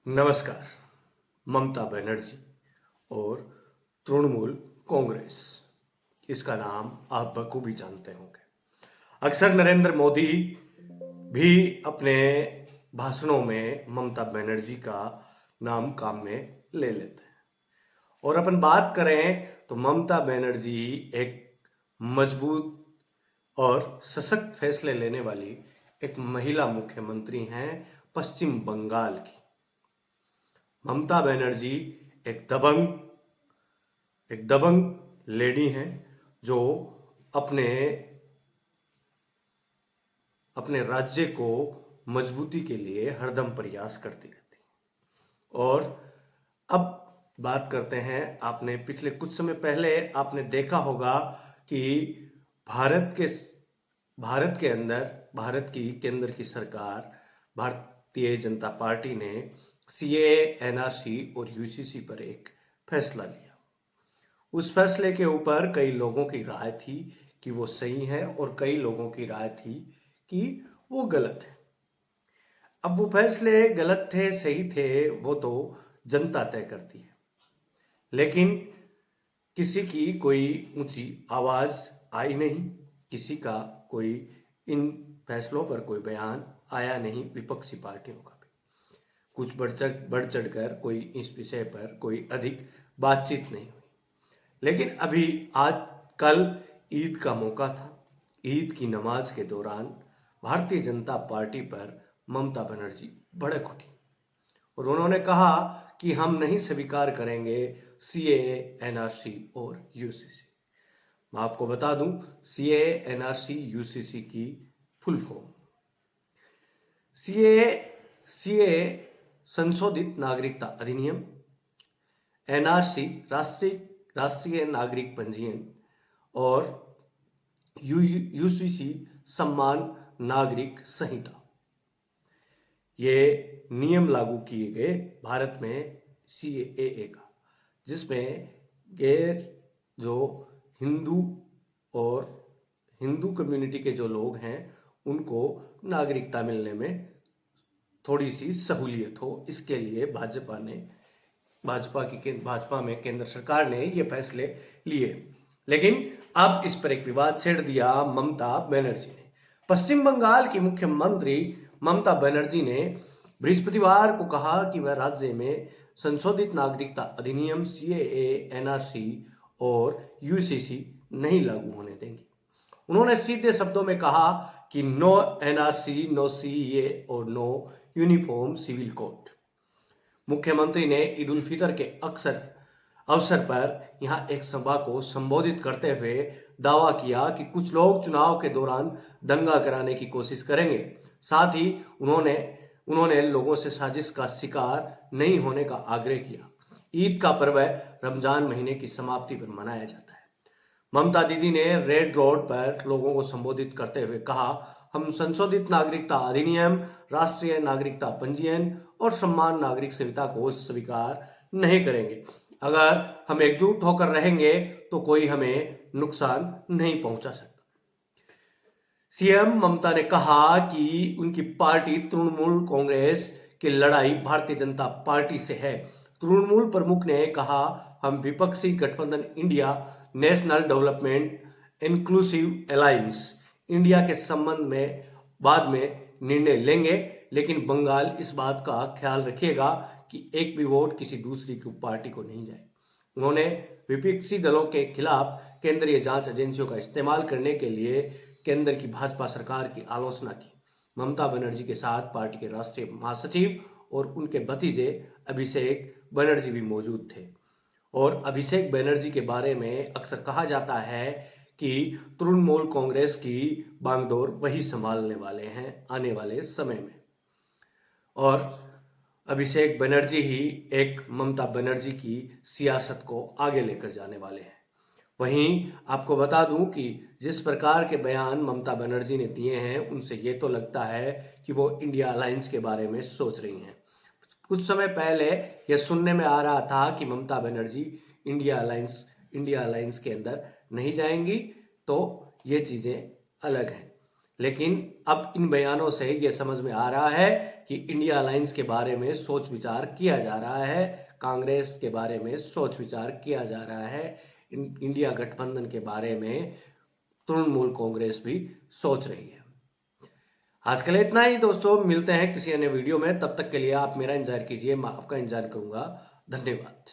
नमस्कार। ममता बनर्जी और तृणमूल कांग्रेस, इसका नाम आप बखूबी जानते होंगे। अक्सर नरेंद्र मोदी भी अपने भाषणों में ममता बनर्जी का नाम काम में ले लेते हैं। और अपन बात करें तो ममता बनर्जी एक मजबूत और सशक्त फैसले लेने वाली एक महिला मुख्यमंत्री हैं पश्चिम बंगाल की। ममता बनर्जी एक दबंग लेडी हैं जो अपने अपने राज्य को मजबूती के लिए हरदम प्रयास करती रहती है। और अब बात करते हैं, आपने पिछले कुछ समय पहले आपने देखा होगा कि भारत के भारत के अंदर भारत की केंद्र की सरकार भारतीय जनता पार्टी ने सीएए, एनआरसी और यूसीसी पर एक फैसला लिया। उस फैसले के ऊपर कई लोगों की राय थी कि वो सही है और कई लोगों की राय थी कि वो गलत है। अब वो फैसले गलत थे सही थे वो तो जनता तय करती है, लेकिन किसी की कोई ऊंची आवाज आई नहीं, किसी का कोई इन फैसलों पर कोई बयान आया नहीं विपक्षी पार्टियों का भी। कुछ बढ़ चढ़कर कोई इस विषय पर कोई अधिक बातचीत नहीं हुई। लेकिन अभी आज कल ईद का मौका था। ईद की नमाज के दौरान भारतीय जनता पार्टी पर ममता बनर्जी भड़क उठी और उन्होंने कहा कि हम नहीं स्वीकार करेंगे सीएए, एनआरसी और यूसीसी। मैं आपको बता दूं, सीएए, एनआरसी, यूसीसी की फुल फॉर्म सीएए संशोधित नागरिकता अधिनियम, एनआरसी राष्ट्रीय नागरिक पंजीयन और यूसीसी सम्मान नागरिक संहिता। ये नियम लागू किए गए भारत में सीएए का, जिसमें गैर जो हिंदू और हिंदू कम्युनिटी के जो लोग हैं उनको नागरिकता मिलने में थोड़ी सी सहूलियत हो, इसके लिए भाजपा में केंद्र सरकार ने ये फैसले लिए। लेकिन अब इस पर एक विवाद छेड़ दिया ममता बनर्जी ने। पश्चिम बंगाल की मुख्यमंत्री ममता बनर्जी ने बृहस्पतिवार को कहा कि वह राज्य में संशोधित नागरिकता अधिनियम सीएए, एनआरसी और यूसीसी नहीं लागू होने देंगी। उन्होंने सीधे शब्दों में कहा कि नो एनआरसी, नो सीएए और नो यूनिफॉर्म सिविल कोड। मुख्यमंत्री ने ईद उल फितर के अवसर पर यहां एक सभा को संबोधित करते हुए दावा किया कि कुछ लोग चुनाव के दौरान दंगा कराने की कोशिश करेंगे। साथ ही उन्होंने लोगों से साजिश का शिकार नहीं होने का आग्रह किया। ईद का पर्व रमजान महीने की समाप्ति पर मनाया जाता है। ममता दीदी ने रेड रोड पर लोगों को संबोधित करते हुए कहा, हम संशोधित नागरिकता अधिनियम, राष्ट्रीय नागरिकता पंजीयन और सम्मान नागरिक संहिता को स्वीकार नहीं करेंगे। अगर हम एकजुट होकर रहेंगे तो कोई हमें नुकसान नहीं पहुंचा सकता। सीएम ममता ने कहा कि उनकी पार्टी तृणमूल कांग्रेस की लड़ाई भारतीय जनता पार्टी से है। तृणमूल प्रमुख ने कहा, हम विपक्षी गठबंधन India national development inclusive alliance India के संबंध में बाद में निर्णय लेंगे, लेकिन बंगाल इस बात का ख्याल रखिएगा कि एक भी वोट किसी दूसरी की पार्टी को नहीं जाए। उन्होंने विपक्षी दलों के खिलाफ केंद्रीय जांच एजेंसियों का इस्तेमाल करने के लिए केंद्र की भाजपा सरकार की आलोचना की। ममता बनर्जी के साथ पार्टी के राष्ट्रीय महासचिव और उनके भतीजे अभिषेक बनर्जी भी मौजूद थे। और अभिषेक बनर्जी के बारे में अक्सर कहा जाता है कि तृणमूल कांग्रेस की बागडोर वही संभालने वाले हैं आने वाले समय में। और अभिषेक बनर्जी ही एक ममता बनर्जी की सियासत को आगे लेकर जाने वाले हैं। वहीं आपको बता दूं कि जिस प्रकार के बयान ममता बनर्जी ने दिए हैं, उनसे ये तो लगता है कि वो इंडिया अलायंस के बारे में सोच रही हैं। कुछ समय पहले यह सुनने में आ रहा था कि ममता बनर्जी इंडिया अलायंस के अंदर नहीं जाएंगी, तो ये चीज़ें अलग हैं। लेकिन अब इन बयानों से ये समझ में आ रहा है कि इंडिया अलायंस के बारे में सोच विचार किया जा रहा है, कांग्रेस के बारे में सोच विचार किया जा रहा है, इंडिया गठबंधन के बारे में तृणमूल कांग्रेस भी सोच रही है। आज के लिए इतना ही दोस्तों, मिलते हैं किसी अन्य वीडियो में। तब तक के लिए आप मेरा इंतजार कीजिए, मैं आपका इंतजार करूंगा। धन्यवाद।